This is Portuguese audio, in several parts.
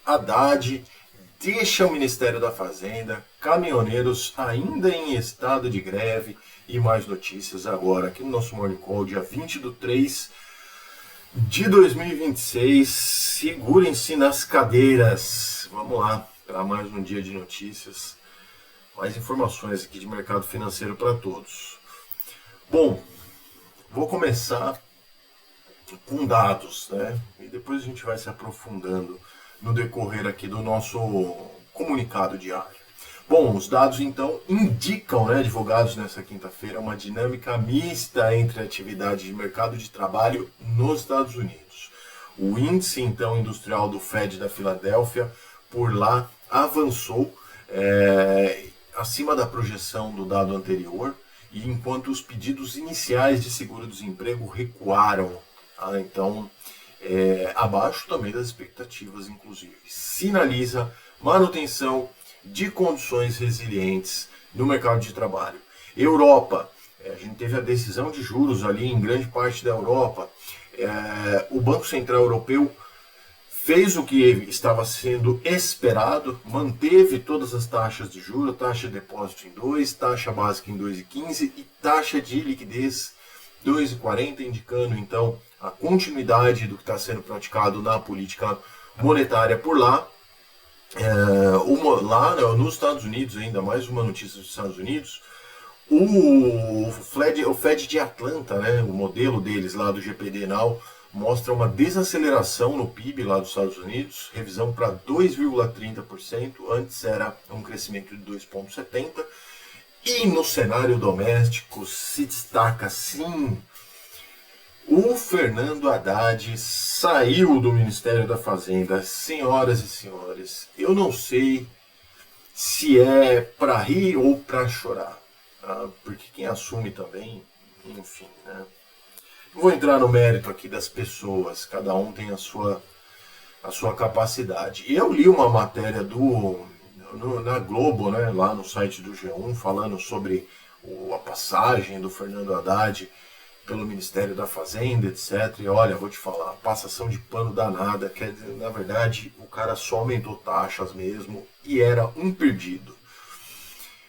Haddad deixa o Ministério da Fazenda, caminhoneiros ainda em estado de greve e mais notícias agora aqui no nosso Morning Call, dia 20/3 de 2026. Segurem-se nas cadeiras. Vamos lá para mais um dia de notícias, mais informações aqui de mercado financeiro para todos. Bom, vou começar com dados, né? E depois a gente vai se aprofundando no decorrer aqui do nosso comunicado diário. Bom, os dados então indicam, né, divulgados nessa quinta-feira, uma dinâmica mista entre a atividade de mercado de trabalho nos Estados Unidos. O índice então industrial do Fed da Filadélfia por lá avançou acima da projeção do dado anterior, e enquanto os pedidos iniciais de seguro-desemprego recuaram. Então, abaixo também das expectativas, inclusive. Sinaliza manutenção de condições resilientes no mercado de trabalho. Europa, a gente teve a decisão de juros ali em grande parte da Europa. O Banco Central Europeu fez o que estava sendo esperado, manteve todas as taxas de juros, taxa de depósito em 2, taxa básica em 2,15 e taxa de liquidez 2,40, indicando então a continuidade do que está sendo praticado na política monetária por lá. Lá nos Estados Unidos, ainda mais uma notícia dos Estados Unidos, o Fed de Atlanta, né, o modelo deles lá do GPD Now, mostra uma desaceleração no PIB lá dos Estados Unidos, revisão para 2,30%, antes era um crescimento de 2,70%, e no cenário doméstico se destaca sim o Fernando Haddad saiu do Ministério da Fazenda. Senhoras e senhores, eu não sei se é para rir ou para chorar, tá? Porque quem assume também, enfim, né? Não vou entrar no mérito aqui das pessoas, cada um tem a sua capacidade. Eu li uma matéria na Globo, né, lá no site do G1, falando sobre a passagem do Fernando Haddad pelo Ministério da Fazenda, etc. E olha, vou te falar, passação de pano danada, quer dizer, na verdade, o cara só aumentou taxas mesmo e era um perdido.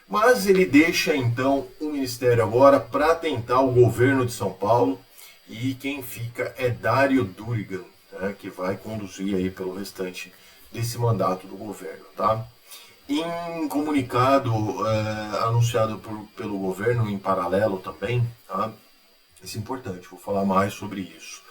Mas ele deixa então o Ministério agora para tentar o governo de São Paulo, e quem fica é Dário Durigan, né, que vai conduzir aí pelo restante desse mandato do governo, tá? Em comunicado anunciado pelo governo em paralelo também, tá? Isso é importante, vou falar mais sobre isso.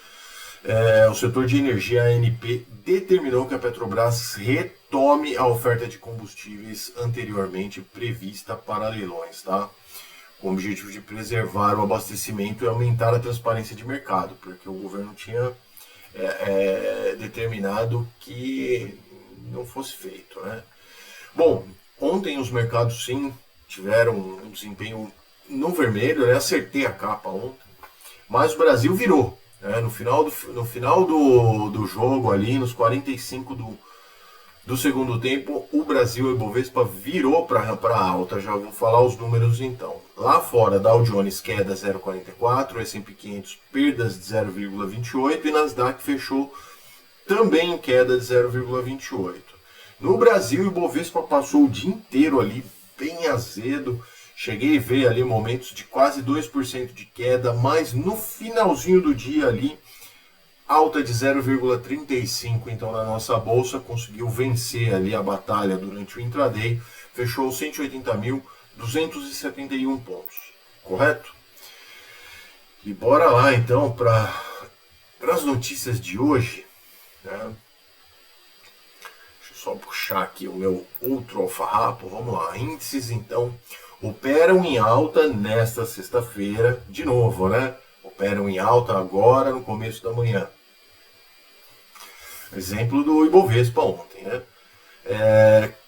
O setor de energia, a ANP, determinou que a Petrobras retome a oferta de combustíveis anteriormente prevista para leilões, tá? Com o objetivo de preservar o abastecimento e aumentar a transparência de mercado, porque o governo tinha determinado que não fosse feito, né? Bom, ontem os mercados sim tiveram um desempenho no vermelho, né? Acertei a capa ontem, mas o Brasil virou, né? No final do jogo ali, nos 45 do segundo tempo, o Brasil, o Ibovespa, virou para alta. Já vou falar os números então. Lá fora, Dow Jones queda 0,44, S&P 500 perdas de 0,28 e Nasdaq fechou também em queda de 0,28. No Brasil, o Ibovespa passou o dia inteiro ali bem azedo. Cheguei a ver ali momentos de quase 2% de queda, mas no finalzinho do dia ali, alta de 0,35, então na nossa bolsa, conseguiu vencer ali a batalha durante o intraday, fechou 180.271 pontos, correto? E bora lá então para as notícias de hoje, né? Deixa eu só puxar aqui o meu outro alfarrapo, vamos lá. Índices então operam em alta nesta sexta-feira, de novo, né? Operam em alta agora no começo da manhã. Exemplo do Ibovespa ontem, né?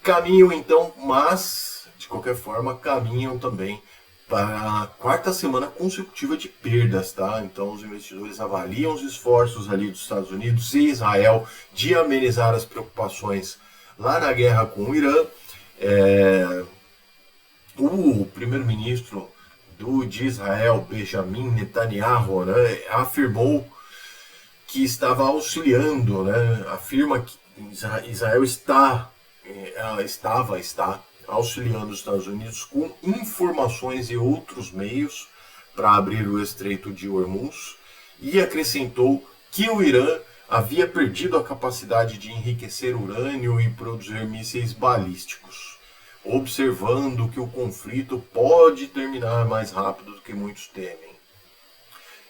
Caminham então, mas de qualquer forma caminham também para a quarta semana consecutiva de perdas, tá? Então os investidores avaliam os esforços ali dos Estados Unidos e Israel de amenizar as preocupações lá na guerra com o Irã. O primeiro-ministro de Israel, Benjamin Netanyahu, né, afirmou que estava auxiliando, né, afirma que Israel está auxiliando os Estados Unidos com informações e outros meios para abrir o Estreito de Hormuz, e acrescentou que o Irã havia perdido a capacidade de enriquecer urânio e produzir mísseis balísticos, observando que o conflito pode terminar mais rápido do que muitos temem.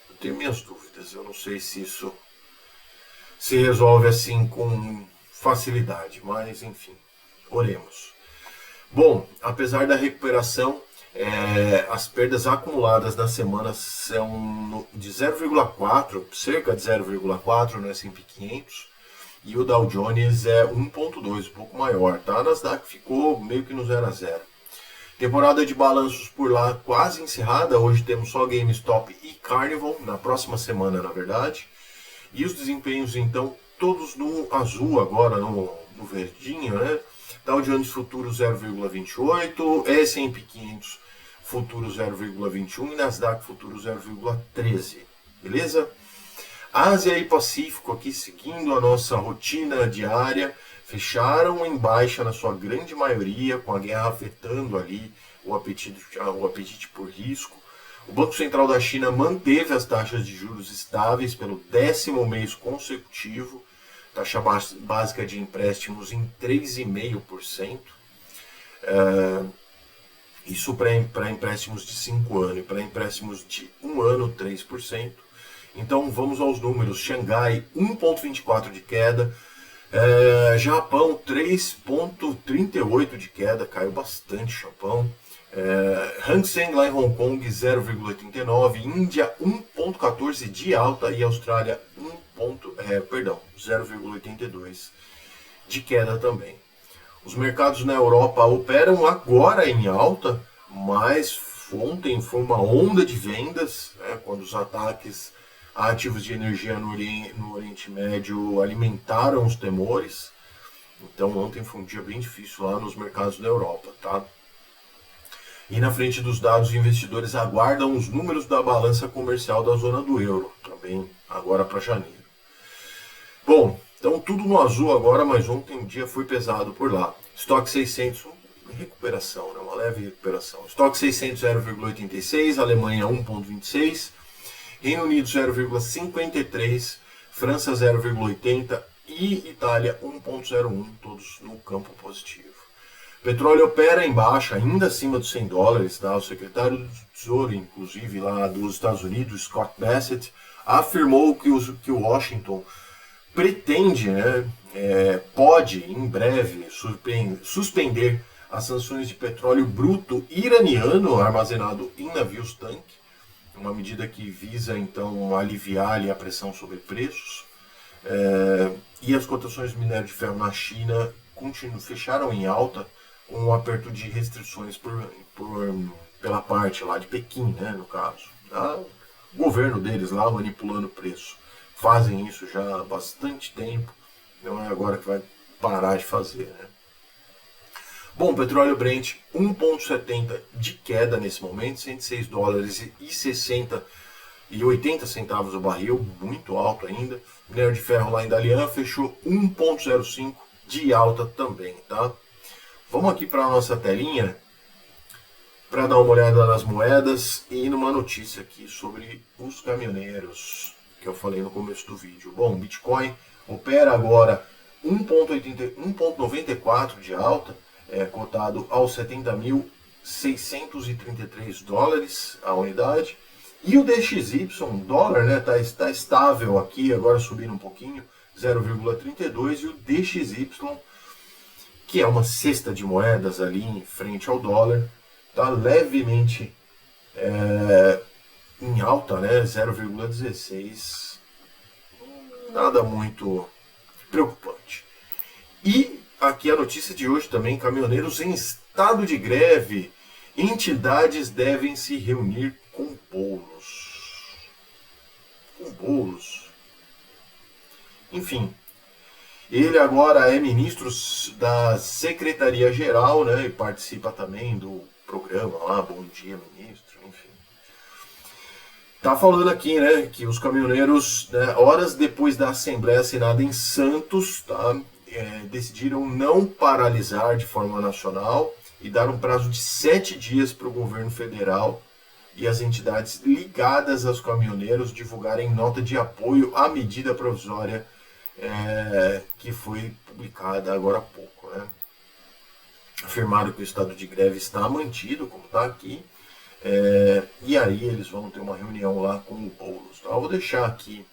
Eu tenho minhas dúvidas, eu não sei se isso se resolve assim com facilidade, mas enfim, oremos. Bom, apesar da recuperação, as perdas acumuladas na semana são de 0,4, cerca de 0,4 no S&P 500, e o Dow Jones é 1,2, um pouco maior, tá? A Nasdaq ficou meio que no 0 a 0. Temporada de balanços por lá quase encerrada, hoje temos só GameStop e Carnival, na próxima semana na verdade, e os desempenhos então todos no azul agora, no verdinho, né? Dow Jones Futuro 0,28, S&P 500 Futuro 0,21 e Nasdaq Futuro 0,13, beleza? Ásia e Pacífico aqui seguindo a nossa rotina diária, fecharam em baixa na sua grande maioria, com a guerra afetando ali o apetite por risco. O Banco Central da China manteve as taxas de juros estáveis pelo 10º mês consecutivo, taxa básica de empréstimos em 3,5%. Isso para empréstimos de 5 anos e para empréstimos de 1 ano, 3%. Então vamos aos números. Xangai 1,24 de queda, Japão 3,38 de queda, caiu bastante Japão. Hang Seng lá em Hong Kong 0,89, Índia 1,14 de alta e Austrália 0,82 de queda também. Os mercados na Europa operam agora em alta, mas ontem foi uma onda de vendas, quando os ataques a ativos de energia no Oriente Médio alimentaram os temores. Então ontem foi um dia bem difícil lá nos mercados da Europa, tá? E na frente dos dados, os investidores aguardam os números da balança comercial da zona do euro, também agora para janeiro. Bom, então tudo no azul agora, mas ontem o dia foi pesado por lá. Estoque 600, recuperação, né? Uma leve recuperação. Estoque 600 0,86, Alemanha 1,26, Reino Unido 0,53, França 0,80 e Itália 1,01, todos no campo positivo. Petróleo opera em baixa, ainda acima dos $100, tá? O secretário do Tesouro, inclusive lá dos Estados Unidos, Scott Bassett, afirmou que o Washington pretende, né, pode em breve suspender as sanções de petróleo bruto iraniano armazenado em navios tanque, uma medida que visa então aliviar ali a pressão sobre preços. E as cotações de minério de ferro na China fecharam em alta, com um aperto de restrições pela parte lá de Pequim, né, no caso. O governo deles lá manipulando o preço. Fazem isso já há bastante tempo, não é agora que vai parar de fazer, né? Bom, petróleo Brent 1,70 de queda nesse momento, $106,60 e 80 centavos o barril, muito alto ainda. Minério de ferro lá em Dalian fechou 1,05 de alta também, tá? Vamos aqui para a nossa telinha para dar uma olhada nas moedas e numa notícia aqui sobre os caminhoneiros que eu falei no começo do vídeo. Bom, Bitcoin opera agora 1,94 de alta, cotado aos $70.633 a unidade. E o DXY, dólar, né, tá estável aqui, agora subindo um pouquinho, 0,32, e o DXY, que é uma cesta de moedas ali em frente ao dólar, está levemente em alta, né, 0,16, nada muito preocupante. E aqui a notícia de hoje também, caminhoneiros em estado de greve, entidades devem se reunir com bolos. Com bolos. Enfim, ele agora é ministro da Secretaria-Geral, né, e participa também do programa lá, Bom Dia Ministro, enfim. Tá falando aqui, né, que os caminhoneiros, né, horas depois da assembleia assinada em Santos, tá, decidiram não paralisar de forma nacional e dar um prazo de 7 dias para o governo federal e as entidades ligadas aos caminhoneiros divulgarem nota de apoio à medida provisória que foi publicada agora há pouco, né. Afirmaram que o estado de greve está mantido, como está aqui, e aí eles vão ter uma reunião lá com o Boulos. Tá? Eu vou deixar aqui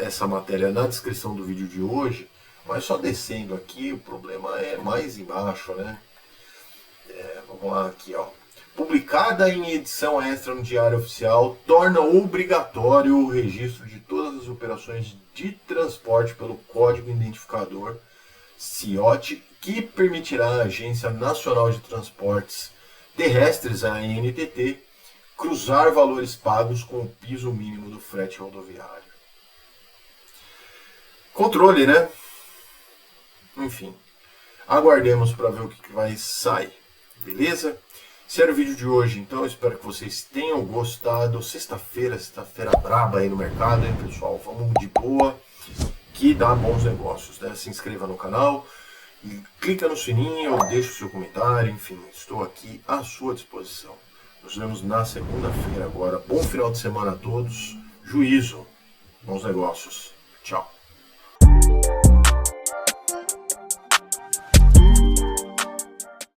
essa matéria na descrição do vídeo de hoje, mas só descendo aqui, o problema é mais embaixo, né? Vamos lá aqui, ó. Publicada em edição extra no Diário Oficial, torna obrigatório o registro de todas as operações de transporte pelo Código Identificador CIOT, que permitirá à Agência Nacional de Transportes Terrestres, a ANTT, cruzar valores pagos com o piso mínimo do frete rodoviário. Controle, né? Enfim, aguardemos para ver o que vai sair, beleza? Esse era o vídeo de hoje, então eu espero que vocês tenham gostado. Sexta-feira braba aí no mercado, hein, pessoal? Vamos de boa, que dá bons negócios, né? Se inscreva no canal, clica no sininho, deixa o seu comentário, enfim, estou aqui à sua disposição. Nos vemos na segunda-feira agora. Bom final de semana a todos, juízo, bons negócios, tchau.